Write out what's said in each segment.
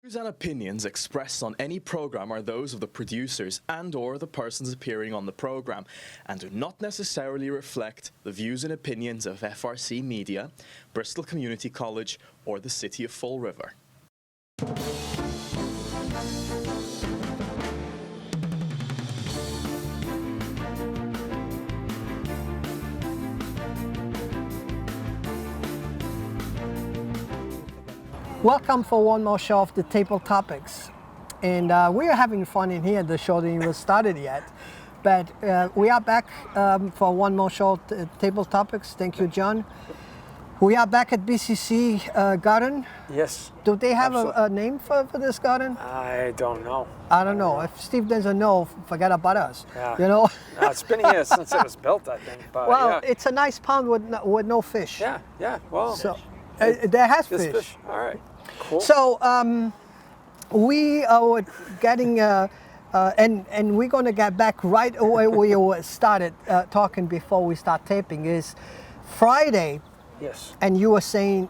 Views and opinions expressed on any program are those of the producers and/or the persons appearing on the program and do not necessarily reflect the views and opinions of FRC Media, Bristol Community College, or the City of Fall River. Welcome for one more show of the Table Topics. And we are having fun in here. The show didn't even started yet. But we are back for one more show of Table Topics. Thank you, John. We are back at BCC Garden. Yes. Do they have a name for this garden? I don't know. I don't know. If Steve doesn't know, forget about us. Yeah. You know? No, it's been here since it was built, I think. But, Well, yeah. it's a nice pond with no fish. Yeah. Well, So there has there's fish. All right. Cool. So we are getting, and we're going to get back right away where we started talking before we start taping is Friday. Yes. And you were saying,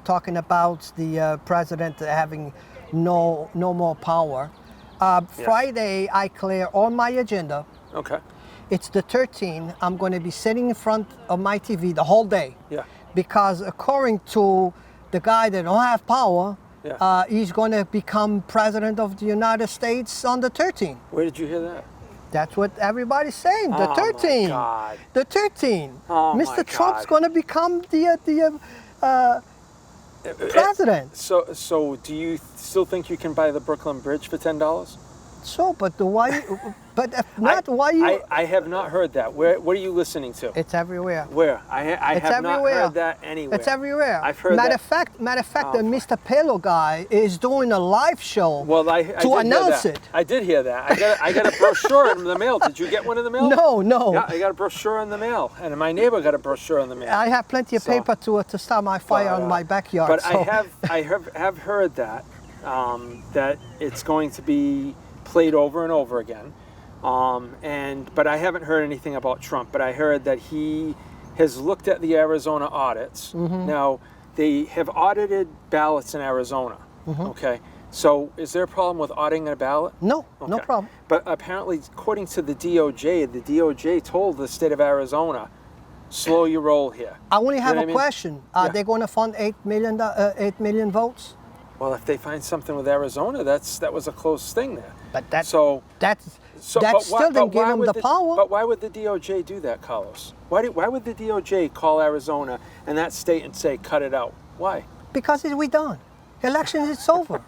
talking about the president having no more power. Friday, I clear on my agenda. Okay. It's the 13th. I'm going to be sitting in front of my TV the whole day. Yeah. Because according to the guy that don't have power, Yeah. he's going to become president of the United States on the 13th. Where did you hear that? That's what everybody's saying. The Oh, 13th. my God. The 13th. Oh, my Mr. Trump's God. going to become the president. So do you still think you can buy the Brooklyn Bridge for $10? So, but why? But if not, why you? I have not heard that. What are you listening to? It's everywhere. Where? I It's have not everywhere. heard that anywhere. It's everywhere. I've heard matter that. Matter of fact, Oh, the Mr. Pelo guy is doing a live show Well, I to did hear announce that. it. I did hear that. I got a brochure in the mail. Did you get one in the mail? No. Yeah, I got a brochure in the mail, and my neighbor got a brochure in the mail. I have plenty of So- paper to start my fire on my backyard. But so. I have heard that that it's going to be played over and over again, but I haven't heard anything about Trump. But I heard that he has looked at the Arizona audits. Mm-hmm. Now they have audited ballots in Arizona. Mm-hmm. Okay, so is there a problem with auditing a ballot? No Okay. problem. But apparently, according to the DOJ told the state of Arizona, slow your roll here. I only have know a what I mean? question. Are Yeah. they going to fund 8 million votes? Well, if they find something with Arizona, that was a close thing there. But that So that but still didn't give why him would the power. But why would the DOJ do that, Carlos? Why would the DOJ call Arizona and that state and say cut it out? Why? Because we done. Elections, it's over.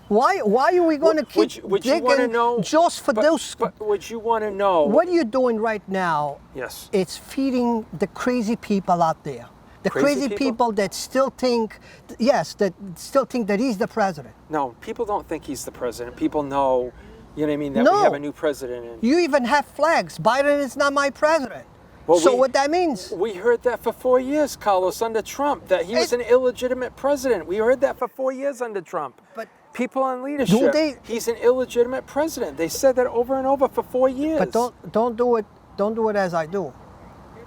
Why are we going to keep Would you want to digging know just for those? But would you want to know? What you're doing right now, Yes. it's feeding the crazy people out there. The Crazy crazy people? people that still think, that he's the president. No, people don't think he's the president. People know, you know what I mean, that No. we have a new president. And You even have flags. Biden is not my president. Well, So we- what that means? we heard that for 4 years, Carlos, under Trump, that he was an illegitimate president. We heard that for 4 years under Trump. But People in leadership, they- he's an illegitimate president. They said that over and over for 4 years. but don't do it as I do.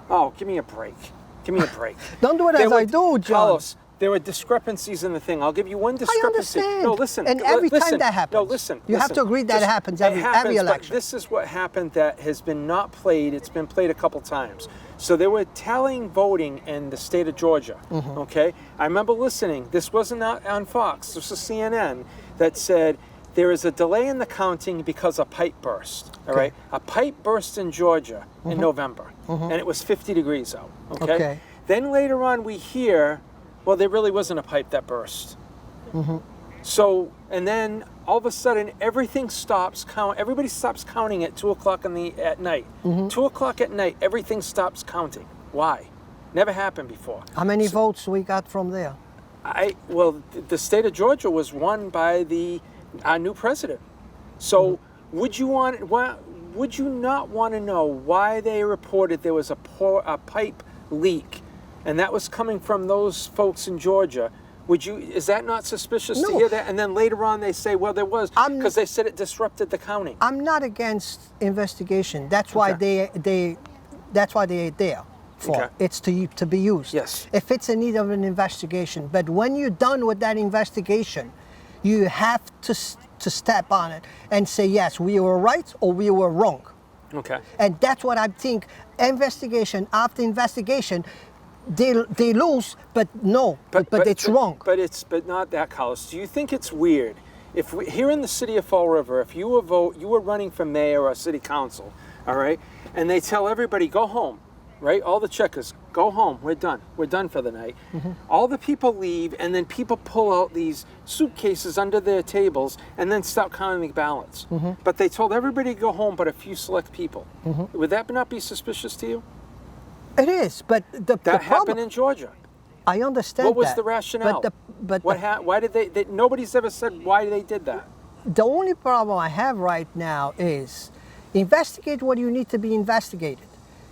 Oh, give me a break. Give me a break. Don't do it as I do, John. Carlos, there were discrepancies in the thing. I'll give you one I discrepancy. understand. No, listen. And every listen. time that happens. No, listen. You have listen. to agree that it happens every but election. This is what happened that has been not played. It's been played a couple times. So they were tallying voting in the state of Georgia. Mm-hmm. Okay? I remember listening. This wasn't on Fox. This was CNN that said there is a delay in the counting because a pipe burst. All right? A pipe burst in Georgia in November. And it was 50 degrees out. Okay. Then later on we hear, well, there really wasn't a pipe that burst. So, and then all of a sudden everything stops everybody stops counting at 2 o'clock at night. 2 o'clock at night, everything stops counting. Why? Never happened before. How many votes we got from there? The state of Georgia was won by our new president. So would you not want to know why they reported there was a pipe leak, and that was coming from those folks in Georgia? Is that not suspicious to No. hear that? And then later on they say, well, there was, because they said it disrupted the counting. I'm not against investigation. That's why that's why they're there for. Okay. It's to be used. Yes. If it's in need of an investigation, but when you're done with that investigation, you have to step on it and say, yes, we were right or we were wrong. Okay. And that's what I think. Investigation after investigation, they lose, but it's wrong. But not that, Carlos. Do you think it's weird if here in the city of Fall River, if you were running for mayor or city council, all right, and they tell everybody go home, right? All the checkers go home. We're done for the night. Mm-hmm. All the people leave, and then people pull out these suitcases under their tables and then start counting the ballots. Mm-hmm. But they told everybody to go home, but a few select people. Mm-hmm. Would that not be suspicious to you? It is, but the That problem, happened in Georgia. I understand. What was that, the rationale? But Why did they? Nobody's ever said why they did that. the only problem I have right now is investigate what you need to be investigated.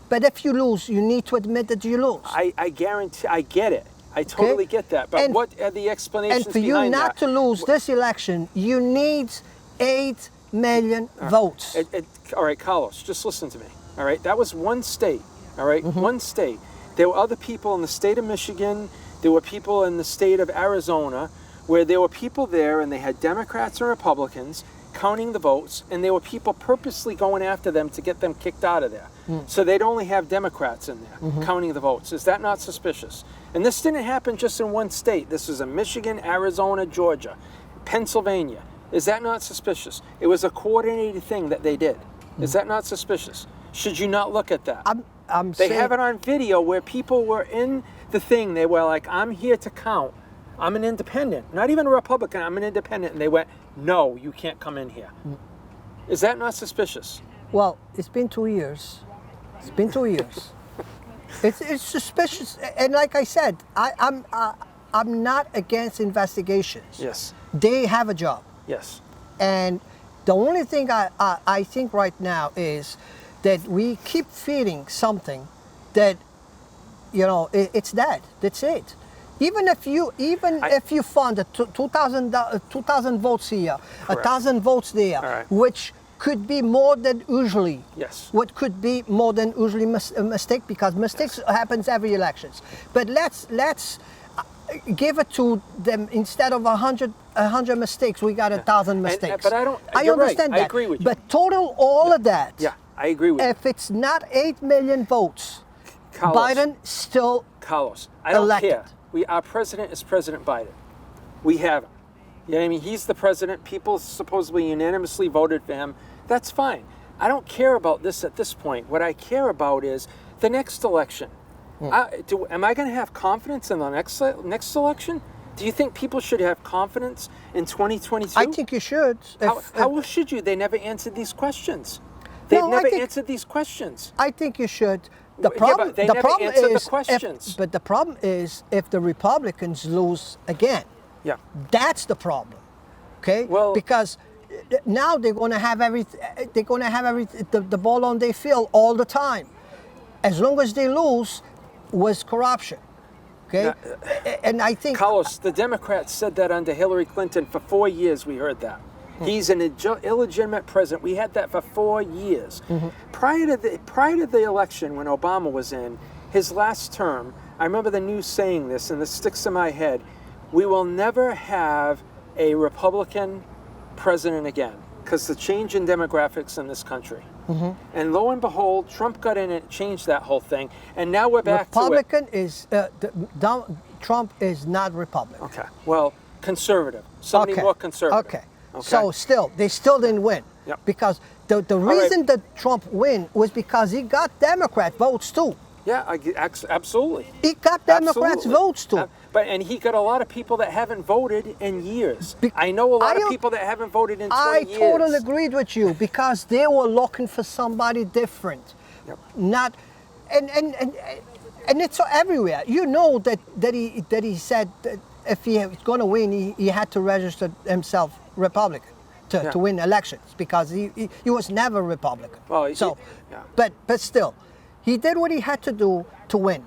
But if you lose, you need to admit that you lose. I guarantee. I get it. I totally get that. But And- what are the explanations And for you behind not that? to lose this election, you need 8 million votes. All right, Carlos, just listen to me. All right, that was one state. All right, Mm-hmm. one state. There were other people in the state of Michigan. There were people in the state of Arizona, where there were people there, and they had Democrats and Republicans counting the votes, and there were people purposely going after them to get them kicked out of there. So they'd only have Democrats in there counting the votes. Is that not suspicious? And this didn't happen just in one state. This was in Michigan, Arizona, Georgia, Pennsylvania. Is that not suspicious? It was a coordinated thing that they did. Is that not suspicious? Should you not look at that? They have it on video where people were in the thing. They were like, I'm here to count. I'm an independent, not even a Republican. I'm an independent. And they went, no, you can't come in here. Is that not suspicious? Well, it's been 2 years. It's been 2 years. It's suspicious, and like I said, I'm not against investigations. Yes. They have a job, Yes. and the only thing I think right now is that we keep feeding something that, it's dead. That's it. Even if you fund 2,000 votes here, Correct. 1,000 votes there, All right. which could be more than usually. Yes. What could be more than usually a mistake, because mistakes happens every elections. But let's give it to them. Instead of 100 mistakes, we got 1,000 mistakes. But I don't. I You're understand right. that. I agree with you. But total all of that. Yeah, I agree with you. If it's not 8 million votes, Carlos, Biden still Carlos, I don't elected. care. Our president is President Biden. We have him. You know what I mean? He's the president. People supposedly unanimously voted for him. That's fine. I don't care about this at this point. What I care about is the next election. Am I going to have confidence in the next election? Do you think people should have confidence in 2022? I think you should. How should you? They never answered these questions. They've No, I never think- answered these questions. I think you should. The Yeah, problem, but they the never problem answered the is, questions. but the problem is if the Republicans lose again, Yeah. that's the problem. Okay. Well- because now they're going to have the ball on their field all the time. As long as they lose, was corruption. Okay. And I think Carlos, the Democrats said that under Hillary Clinton for 4 years. We heard that. He's an illegitimate president. We had that for 4 years. Prior to the election, when Obama was in his last term, I remember the news saying this, and this sticks in my head. We will never have a Republican president again because the change in demographics in this country. And lo and behold, Trump got in and changed that whole thing. And now we're back to it. Republican is Trump is not Republican. Okay. Well, conservative. Somebody more conservative. Okay. So they still didn't win. Yep. Because the reason that Trump win was because he got Democrat votes too. Yeah, absolutely. He got Democrats Absolutely. votes too. And he got a lot of people that haven't voted in years. I know a lot of people that haven't voted in 20 years. I totally agreed with you because they were looking for somebody different. Yep. Not and it's everywhere. You know that he said that if he was going to win, he had to register himself Republican to win elections because he was never Republican. Well, but still, he did what he had to do to win.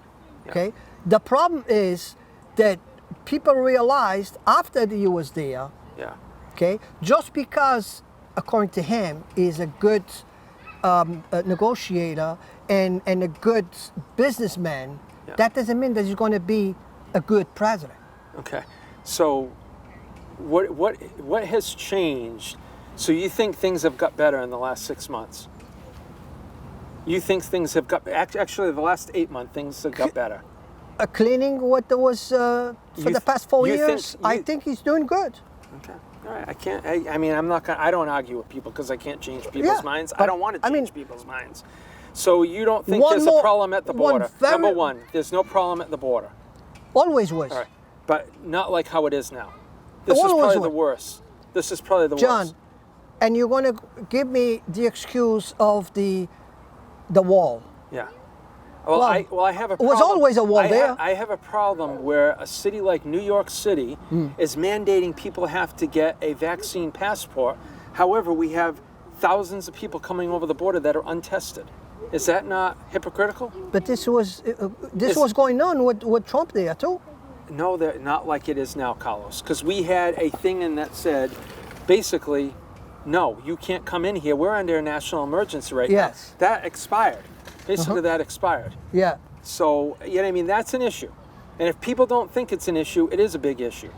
Okay. The problem is that people realized after he was there. Yeah. Okay. Just because, according to him, he's a good negotiator and a good businessman, that doesn't mean that he's going to be a good president. Okay. So what has changed? So you think things have got better in the last 6 months? You think things have got actually the last 8 months things have got better? Cleaning what there was for the past 4 years, I think he's doing good. Okay. All right. I can't. I mean, I'm not gonna. I don't argue with people because I can't change people's minds. I don't want to change people's minds. So you don't think there's a problem at the border? Number one, there's no problem at the border. Always was. All right. But not like how it is now. This is probably the worst. This is probably the worst. John, and you're going to give me the excuse of the wall. Yeah. Well, I have a problem. It was always a wall there. I have a problem where a city like New York City is mandating people have to get a vaccine passport. However, we have thousands of people coming over the border that are untested. Is that not hypocritical? But this was going on with Trump there too. No, not like it is now, Carlos. Because we had a thing in that said, basically, no, you can't come in here. We're under a national emergency right now. That expired. Basically, that expired. Yeah. So, you know what I mean? That's an issue. And if people don't think it's an issue, it is a big issue.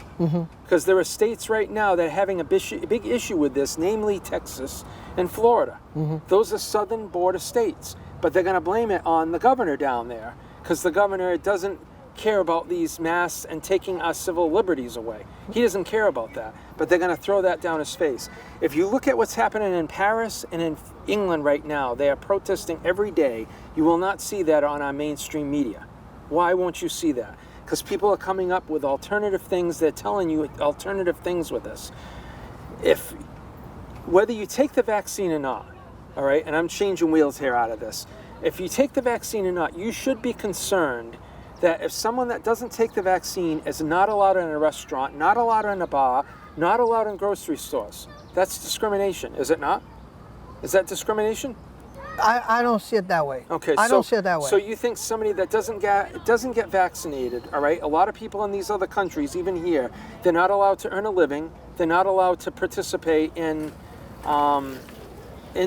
Because there are states right now that are having a big issue with this, namely Texas and Florida. Those are southern border states. But they're going to blame it on the governor down there because the governor doesn't care about these masks and taking our civil liberties away. He doesn't care about that. But they're going to throw that down his face. If you look at what's happening in Paris and in England right now, they are protesting every day. You will not see that on our mainstream media. Why won't you see that? Because people are coming up with alternative things. They're telling you alternative things with this. Whether you take the vaccine or not, all right, and I'm changing wheels here out of this. If you take the vaccine or not, you should be concerned that if someone that doesn't take the vaccine is not allowed in a restaurant, not allowed in a bar, not allowed in grocery stores, that's discrimination, is it not? Is that discrimination? I don't see it that way. Okay, I don't see it that way. So you think somebody that doesn't get vaccinated, all right? A lot of people in these other countries, even here, they're not allowed to earn a living. They're not allowed to participate in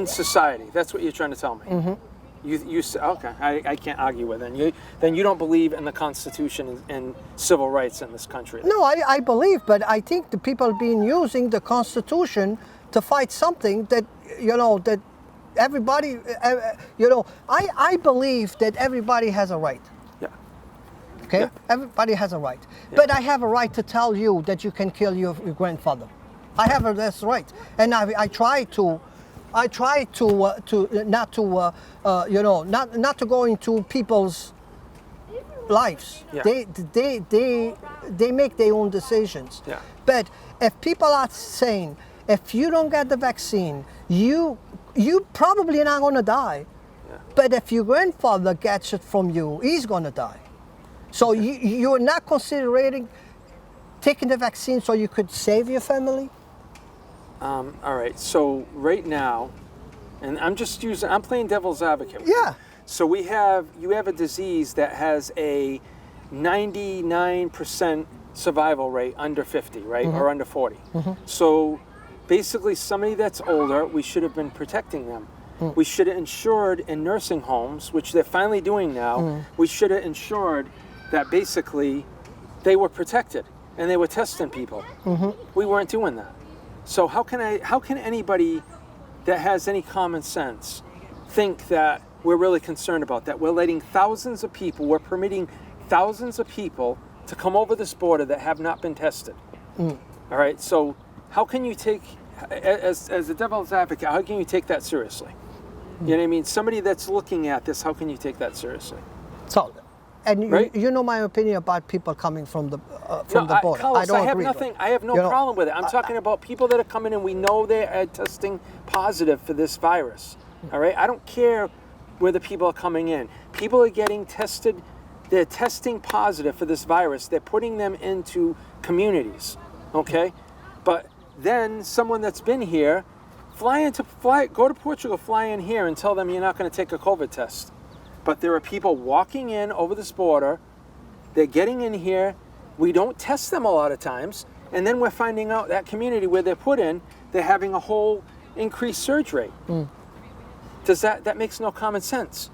society. That's what you're trying to tell me. You say, okay, I can't argue with it. Then you don't believe in the Constitution and civil rights in this country. No, I believe, but I think the people being using the Constitution to fight something that, that everybody, I believe that everybody has a right. Yeah. Okay? Yeah. Everybody has a right. Yeah. But I have a right to tell you that you can kill your grandfather. I have that's right. And I try to not to go into people's lives. Yeah. They make their own decisions. Yeah. But if people are saying, if you don't get the vaccine, you probably not going to die. Yeah. But if your grandfather gets it from you, he's going to die. So you're not considering taking the vaccine so you could save your family? All right, so right now, and I'm playing devil's advocate. Yeah. So you have a disease that has a 99% survival rate under 50, right? Or under 40. So basically somebody that's older, we should have been protecting them. We should have insured in nursing homes, which they're finally doing now. We should have insured that basically they were protected and they were testing people. We weren't doing that. So how can anybody that has any common sense think that we're really concerned about that? We're letting thousands of people, we're permitting thousands of people to come over this border that have not been tested. All right, so how can you take, as a devil's advocate, how can you take that seriously? You know what I mean? Somebody that's looking at this, how can you take that seriously? So, and right? you know my opinion about people coming from the border. Carlos, I don't agree. I have no problem with it. I'm talking about people that are coming in. We know they are testing positive for this virus. All right. I don't care where the people are coming in. People are getting tested. They're testing positive for this virus. They're putting them into communities. Okay. But then someone that's been here, go to Portugal, fly in here, and tell them you're not going to take a COVID test. But there are people walking in over this border. They're getting in here. We don't test them a lot of times. And then we're finding out that community where they're put in, they're having a whole increased surge rate. That makes no common sense.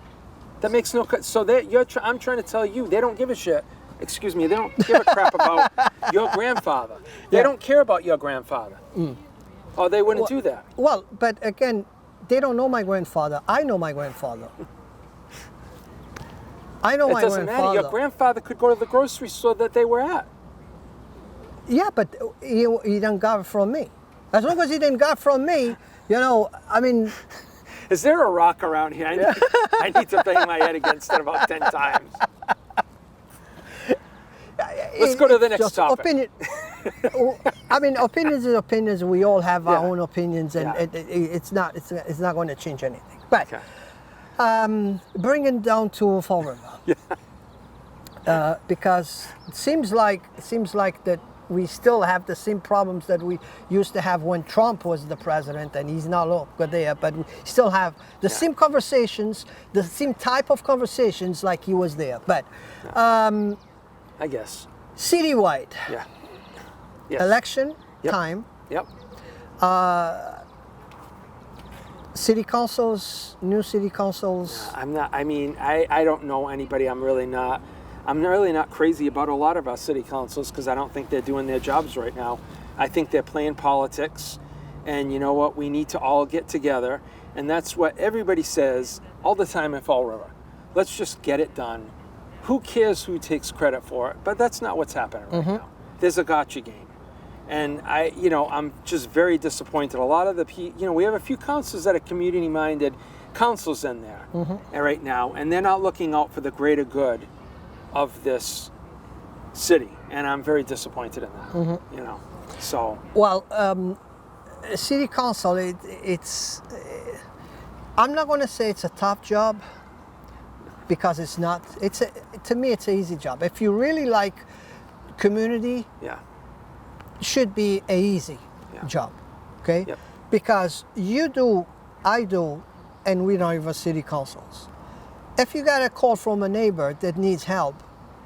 That makes no, so I'm trying to tell you, they don't give a shit. Excuse me, they don't give a crap about your grandfather. They Yeah. don't care about your grandfather. Or they wouldn't do that. Well, but again, they don't know my grandfather. I know my grandfather. I know It my doesn't grandfather. matter. Your grandfather could go to the grocery store that they were at. Yeah, but he didn't got it from me. As long as he didn't got it from me, I mean, Is there a rock around here? I need to bang my head against it about 10 times. Let's go to the next just topic. opinion. I mean, opinions is opinions. We all have our Yeah. own opinions, and Yeah. it's not going to change anything. But Okay. bring it down to Fall River, because it seems like that we still have the same problems that we used to have when Trump was the president, and he's not longer there. But we still have the same conversations, the same type of conversations like he was there. But I guess. citywide Yeah. Yes. election Yep. time, Yep. city councils, new city councils. I don't know anybody. I'm really not crazy about a lot of our city councils because I don't think they're doing their jobs right now. I think they're playing politics, and you know what? We need to all get together, and that's what everybody says all the time in Fall River. Let's just get it done. Who cares who takes credit for it? But that's not what's happening right now. There's a gotcha game. And I'm just very disappointed. A lot of we have a few councils that are community-minded councils in there right now, and they're not looking out for the greater good of this city. And I'm very disappointed in that, So, Well, city council, it's. I'm not going to say it's a tough job, because it's not. To me, it's an easy job. If you really like community, yeah. it should be an easy job, okay? Yep. Because you do, I do, and we don't have city councils. If you got a call from a neighbor that needs help,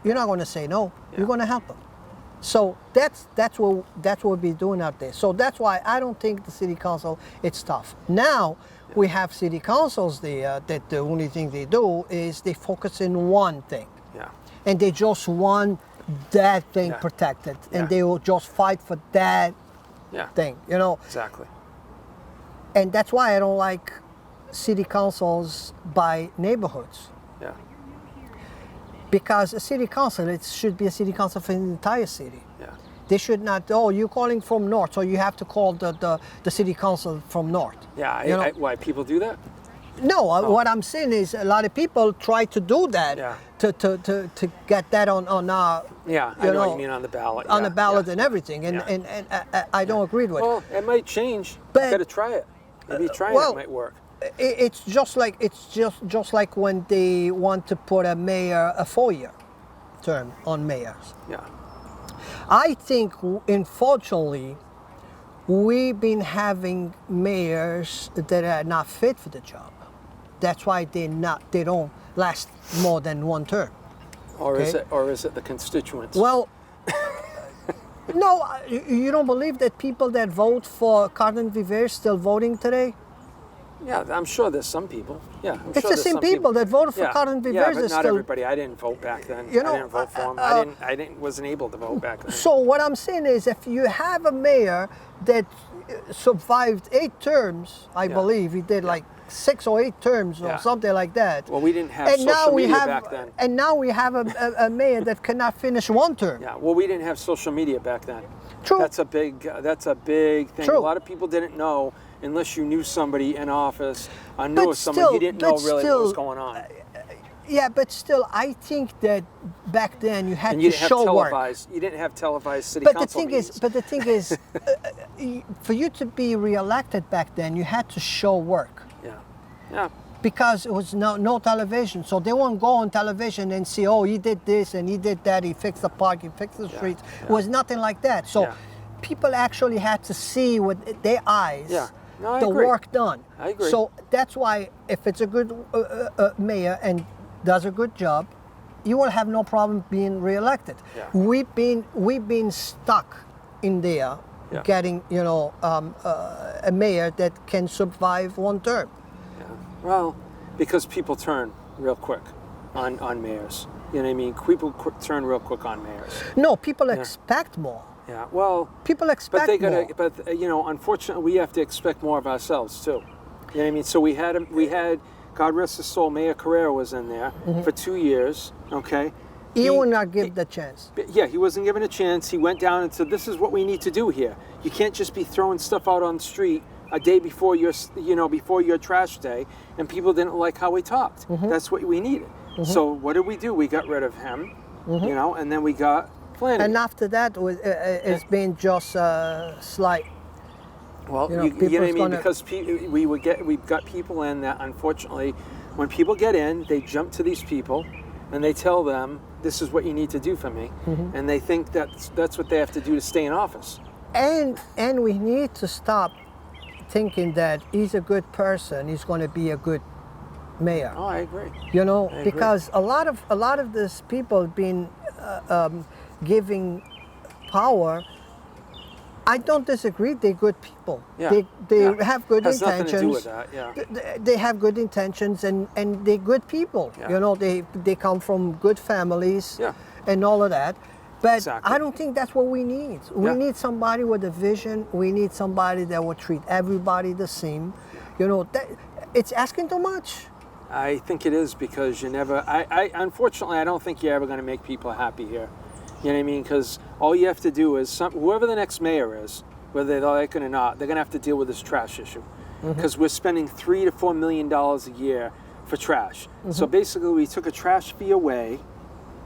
you're not going to say no. You're going to help them. So that's what we'll be doing out there. So that's why I don't think the city council, it's tough. Now we have city councils there that the only thing they do is they focus in one thing. Yeah. And they just want that thing protected, and they will just fight for that thing, Exactly. And that's why I don't like city councils by neighborhoods, Yeah. because a city council, it should be a city council for the entire city. Yeah. They should not, you're calling from north, so you have to call the city council from north. Yeah. Why people do that? No, what I'm saying is a lot of people try to do that to get that on our, Yeah, I know what you mean, on the ballot. on Yeah, the ballot yeah. and everything, and I don't agree with it. Well, it might change. But- You got to try it. Maybe try well, it might work. It's just like when they want to put a 4-year term on mayors. Yeah. I think, unfortunately, we've been having mayors that are not fit for the job. That's why they don't last more than one term. Or is Okay. it the constituents? Well, no, you don't believe that people that vote for Cardin Viver still voting today? Yeah, I'm sure there's some people. Yeah, I'm It's sure the there's same some people that voted for yeah. Cardin Viver. Yeah, but is not still. everybody. I didn't vote back then. You know, I didn't vote for him. I wasn't able to vote back then. So what I'm saying is, if you have a mayor that survived 8 terms, I believe he did like 6 or 8 terms or something like that. Well, we didn't have social media back then. And now we have a mayor that cannot finish 1 term. Yeah, well, we didn't have social media back then. True. That's a big thing. True. A lot of people didn't know unless you knew somebody in office or knew But of someone. You didn't know really what was going on. Yeah, but still, I think that back then you had And you to didn't show have work. televised. You didn't have televised city But the council thing meetings. is, for you to be reelected back then, you had to show work. Yeah. Because it was no television, so they won't go on television and see, oh, he did this and he did that, he fixed the park, he fixed the streets. It was nothing like that. So people actually had to see with their eyes I the agree. work done. I agree. So that's why if it's a good mayor and does a good job, you will have no problem being reelected. Yeah. We've been stuck in there getting a mayor that can survive 1 term. Well, because people turn real quick on mayors. You know what I mean? People turn real quick on mayors. No, people expect more. Yeah, well, People expect but they gotta. more. But you know, unfortunately, we have to expect more of ourselves too. You know what I mean? So we had, God rest his soul, Mayor Carrera was in there for 2 years. Okay. He will not give the chance. Yeah, he wasn't given a chance. He went down and said, "This is what we need to do here. You can't just be throwing stuff out on the street a day before your trash day." And people didn't like how we talked. That's what we needed. So what did we do? We got rid of him, you know, and then we got Flanagan. And after that, it's been just slight. Well, You know, you know what I people's mean? gonna- Because we've got people in that, unfortunately, when people get in, they jump to these people and they tell them, "This is what you need to do for me," and they think that's what they have to do to stay in office. And we need to stop thinking that he's a good person. He's going to be a good mayor. Oh, I agree. You know, I agree. because a lot of these people been giving power. I don't disagree. They're good people. Yeah. They Yeah. have good Has intentions. nothing to do with that, yeah. They have good intentions and they're good people. Yeah. You know, they come from good families Yeah. and all of that. But Exactly. I don't think that's what we need. We Yeah. need somebody with a vision. We need somebody that will treat everybody the same. You know, it's asking too much. I think it is because you never. Unfortunately, I don't think you're ever going to make people happy here. You know what I mean? Because all you have to do is whoever the next mayor is, whether they like it or not, they're going to have to deal with this trash issue. Because we're spending $3 to $4 million a year for trash. So basically, we took a trash fee away,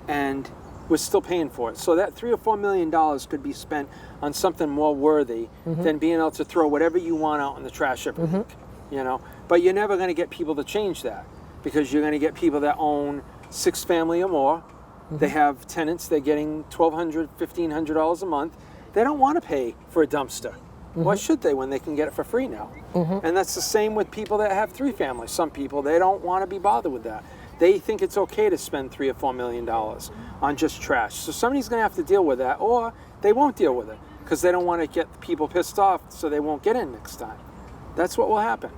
and we're still paying for it. So that $3 or $4 million could be spent on something more worthy than being able to throw whatever you want out in the trash every week. You know, but you're never going to get people to change that because you're going to get people that own 6 family or more. They have tenants. They're getting $1,200, $1,500 a month. They don't want to pay for a dumpster. Why should they when they can get it for free now? And that's the same with people that have 3 families. Some people, they don't want to be bothered with that. They think it's okay to spend $3 or $4 million on just trash. So somebody's going to have to deal with that, or they won't deal with it because they don't want to get people pissed off, so they won't get in next time. That's what will happen,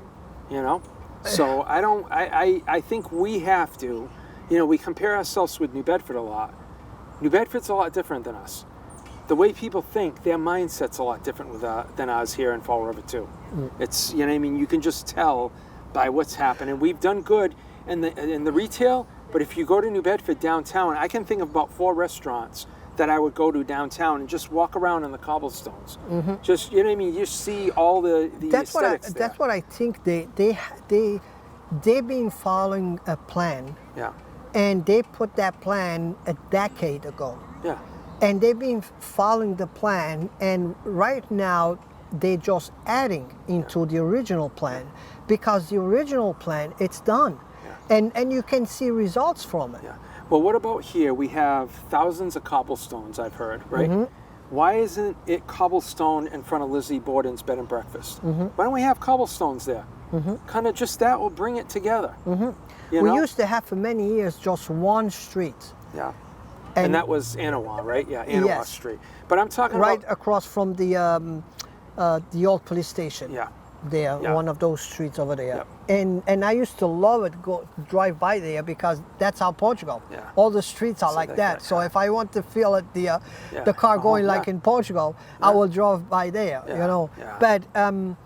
you know? So I think we have to, you know, we compare ourselves with New Bedford a lot. New Bedford's a lot different than us. The way people think, their mindset's a lot different than ours here in Fall River too. It's, you know what I mean? You can just tell by what's happening. We've done good in the retail, but if you go to New Bedford downtown, I can think of about 4 restaurants that I would go to downtown and just walk around on the cobblestones. Just, you know what I mean? You see all the aesthetics there. That's what I think. They've been following a plan, Yeah, and they put that plan a decade ago. yeah, And they've been following the plan, and right now they're just adding into the original plan because the original plan, it's done. And you can see results from it. yeah. Well, what about here? We have thousands of cobblestones, I've heard, right? Why isn't it cobblestone in front of Lizzie Borden's bed and breakfast? Why don't we have cobblestones there? Kind of just that will bring it together. You We know? used to have for many years just one street. Yeah. And that was Anawa, right? Yeah, Anawa Yes. Street. But I'm talking Right about... across from the old police station. Yeah. There, Yeah. one of those streets over there. Yep. And I used to love it, drive by there because that's how Portugal. Yeah. All the streets are So like like that. that, So yeah. if I want to feel it, the Yeah. car going Uh-huh, like yeah. in Portugal, I Yeah. will drive by there. Yeah, You know. yeah.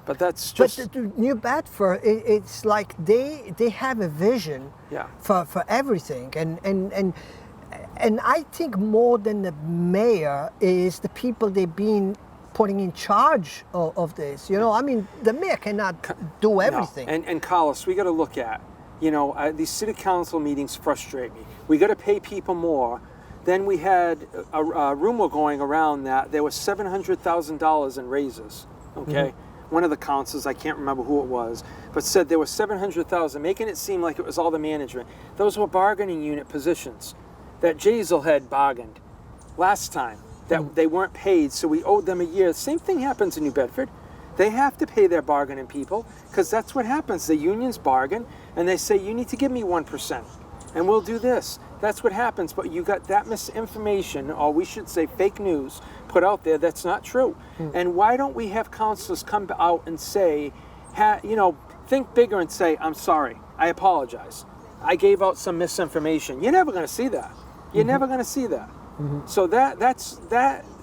But that's just... the New Bedford, it's like they have a vision Yeah. for everything, and I think more than the mayor is the people they've been putting in charge of this. You know, I mean, the mayor cannot do everything. No. And Carlos, we got to look at, you know, these city council meetings frustrate me. We got to pay people more. Then we had a rumor going around that there was $700,000 in raises. Okay, one of the councils, I can't remember who it was, but said there was $700,000, making it seem like it was all the management. Those were bargaining unit positions that Jazel had bargained last time. That they weren't paid, so we owed them a year. Same thing happens in New Bedford. They have to pay their bargaining people because that's what happens. The unions bargain and they say, you need to give me 1% and we'll do this. That's what happens, but you got that misinformation, or we should say fake news, put out there that's not true. And why don't we have councilors come out and say, you know, think bigger and say, I'm sorry, I apologize. I gave out some misinformation. You're never going to see that. You're never going to see that. So that's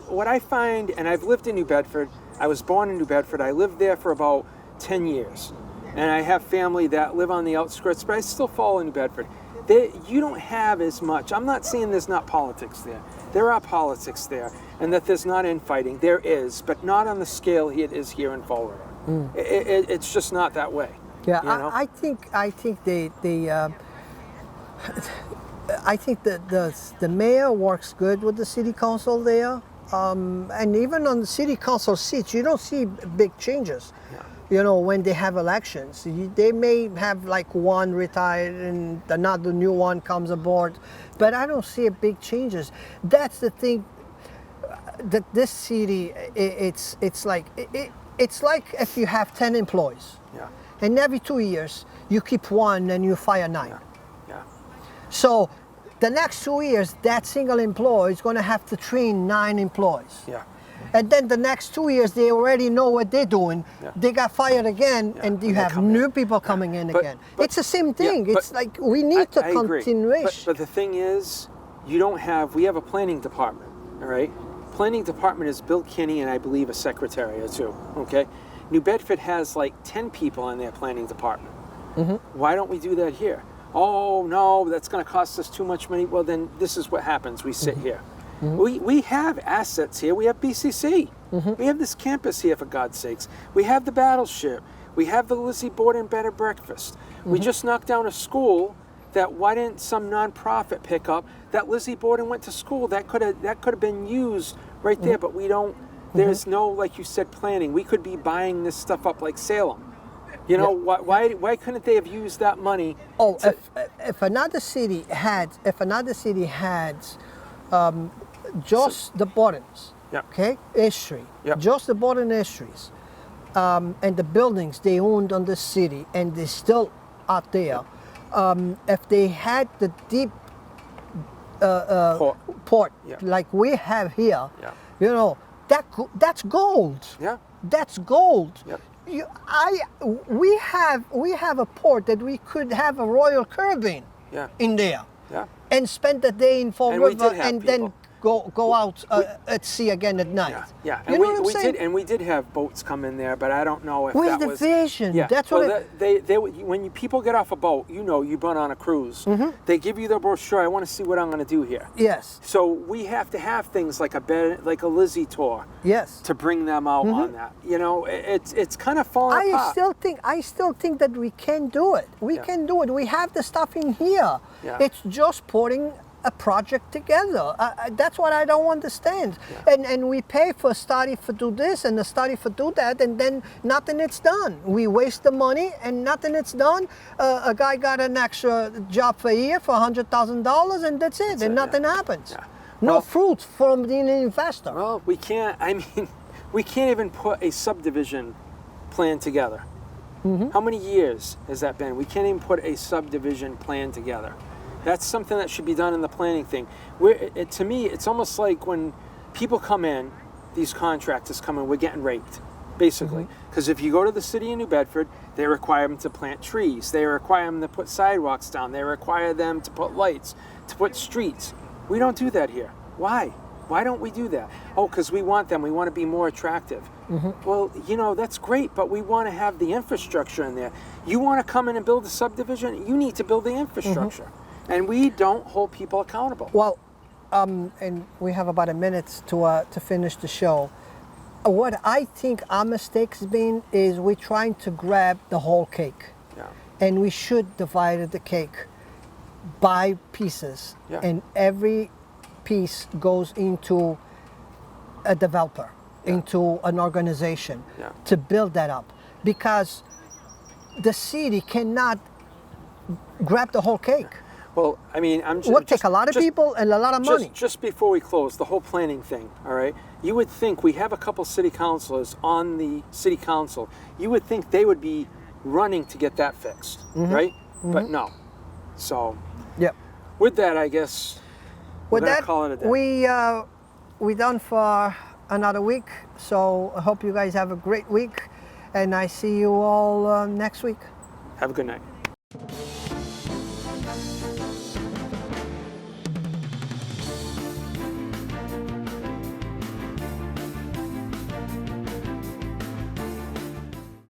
what I find, and I've lived in New Bedford. I was born in New Bedford. I lived there for about 10 years. And I have family that live on the outskirts, but I still fall in New Bedford. You don't have as much. I'm not saying there's not politics there. There are politics there, and that there's not infighting. There is, but not on the scale it is here in Fall River. It's just not that way. Yeah, you know? I think I think the mayor works good with the city council there, and even on the city council seats, you don't see big changes. Yeah. You know, when they have elections, they may have like one retired and another new one comes aboard, but I don't see big changes. That's the thing. That this city, it's like if you have 10 employees, Yeah. and every 2 years you keep one and you fire 9. Yeah. So the next 2 years, that single employee is going to have to train 9 employees. Yeah. And then the next 2 years, they already know what they're doing. Yeah. They got fired again, Yeah. and you And they have come new in. people coming in But- again. but- It's the same yeah, thing. but It's like we need to I agree. continuation. But the thing is, we have a planning department, all right? Planning department is Bill Kinney and I believe a secretary or two, okay? New Bedford has like 10 people in their planning department. Why don't we do that here? Oh, no, that's going to cost us too much money. Well, then this is what happens. We sit here. We have assets here. We have BCC. We have this campus here, for God's sakes. We have the battleship. We have the Lizzie Board and Bed and Breakfast. We just knocked down a school that why didn't some nonprofit pick up that Lizzie Borden went to school? That could have been used right there, but we don't. There's no, like you said, planning. We could be buying this stuff up like Salem. You know, why couldn't they have used that money? Oh, if another city had just the Bordens, Yeah. okay, history, Yeah. just the Borden histories, and the buildings they owned on the city, and they still out there. If they had the deep port Yeah. like we have here, Yeah. you know, that's gold. Yeah. That's gold. Yep. We have a port that we could have a Royal Caribbean Yeah. in there Yeah. and spend the day in Fall And we River did have and people. then go out at sea again at night. Yeah, yeah, You and know what I'm we saying? did, and we did have boats come in there, but I don't know if Where's that the was vision? Yeah, That's well, what when people get off a boat, you've been on a cruise. They give you the brochure. I want to see what I'm going to do here. Yes, So we have to have things like a Lizzie tour yes. to bring them out on that. You know, it's kind of falling apart. I still think that we can do it. We Yeah. can do it. We have the stuff in here. Yeah. It's just putting a project together. That's what I don't understand. Yeah. And we pay for a study for do this and a study for do that, and then nothing is done. We waste the money and nothing is done. A guy got an extra job for a year for $100,000, and that's it. And nothing happens. Yeah. No Well- fruit from the investor. Well, we can't. I mean, we can't even put a subdivision plan together. How many years has that been? We can't even put a subdivision plan together. That's something that should be done in the planning thing. To me, it's almost like when people come in, these contractors come in, we're getting raped, basically. Because if you go to the city of New Bedford, they require them to plant trees. They require them to put sidewalks down. They require them to put lights, to put streets. We don't do that here. Why? Why don't we do that? Oh, because we want them. We want to be more attractive. Well, that's great, but we want to have the infrastructure in there. You want to come in and build a subdivision, you need to build the infrastructure. And we don't hold people accountable. Well, and we have about a minute to finish the show. What I think our mistake has been is we're trying to grab the whole cake. Yeah. And we should divide the cake by pieces. Yeah. And every piece goes into a developer, into an organization Yeah. to build that up. Because the city cannot grab the whole cake. Well, I mean, It would take a lot of people and a lot of money. Just before we close, the whole planning thing, all right? You would think we have a couple city councilors on the city council. You would think they would be running to get that fixed, right? But no. So, Yep. with that, I guess With we're gonna that, call it a day. we done for another week. So I hope you guys have a great week, and I see you all next week. Have a good night.